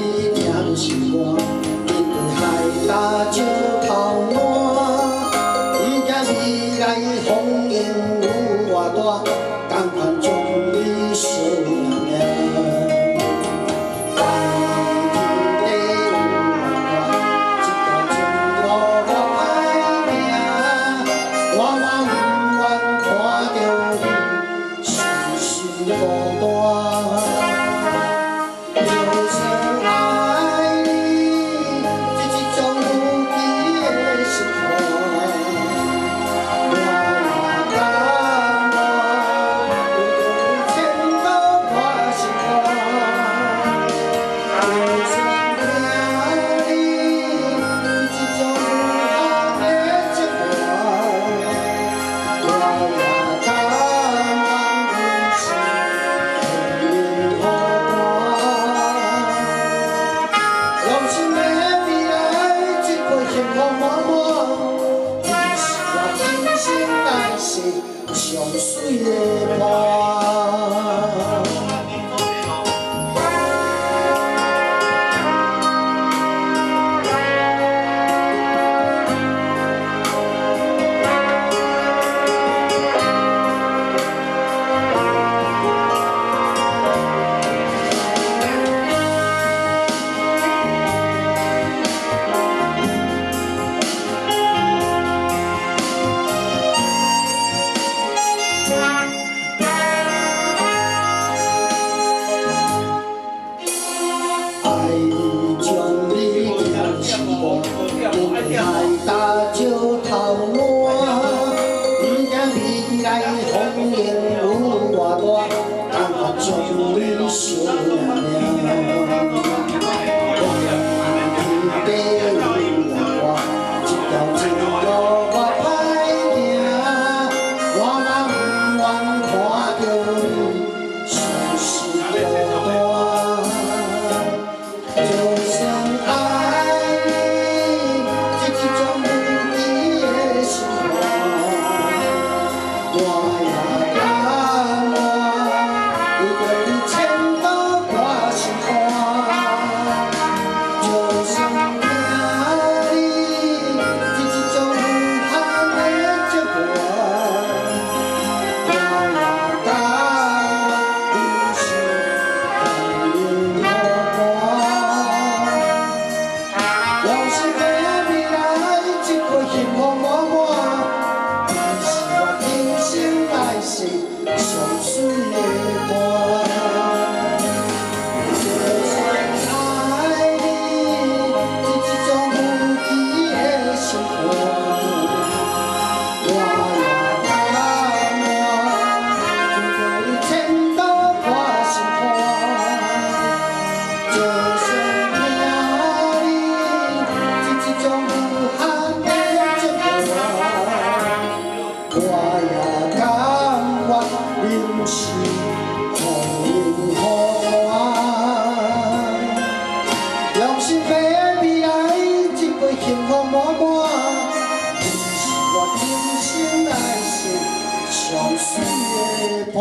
你行就是我，面对海大石头烂，不惊未来风烟有偌大，甘愿将你烧命。 上水的花。 海大石头烂，不惊未来风烟有偌大，甘愿将你烧命。天地有我，这条情路我歹行，我嘛不愿看着你伤心孤单，就算爱。 上水的歌，就算爱你，这种无期的生活，我也甘愿，就你牵到我心肝。就算命里这种无限的折磨，我也甘。 忍是风雨雨寒，用心飞的未来，一过幸福满满，是我今生来世上水的伴。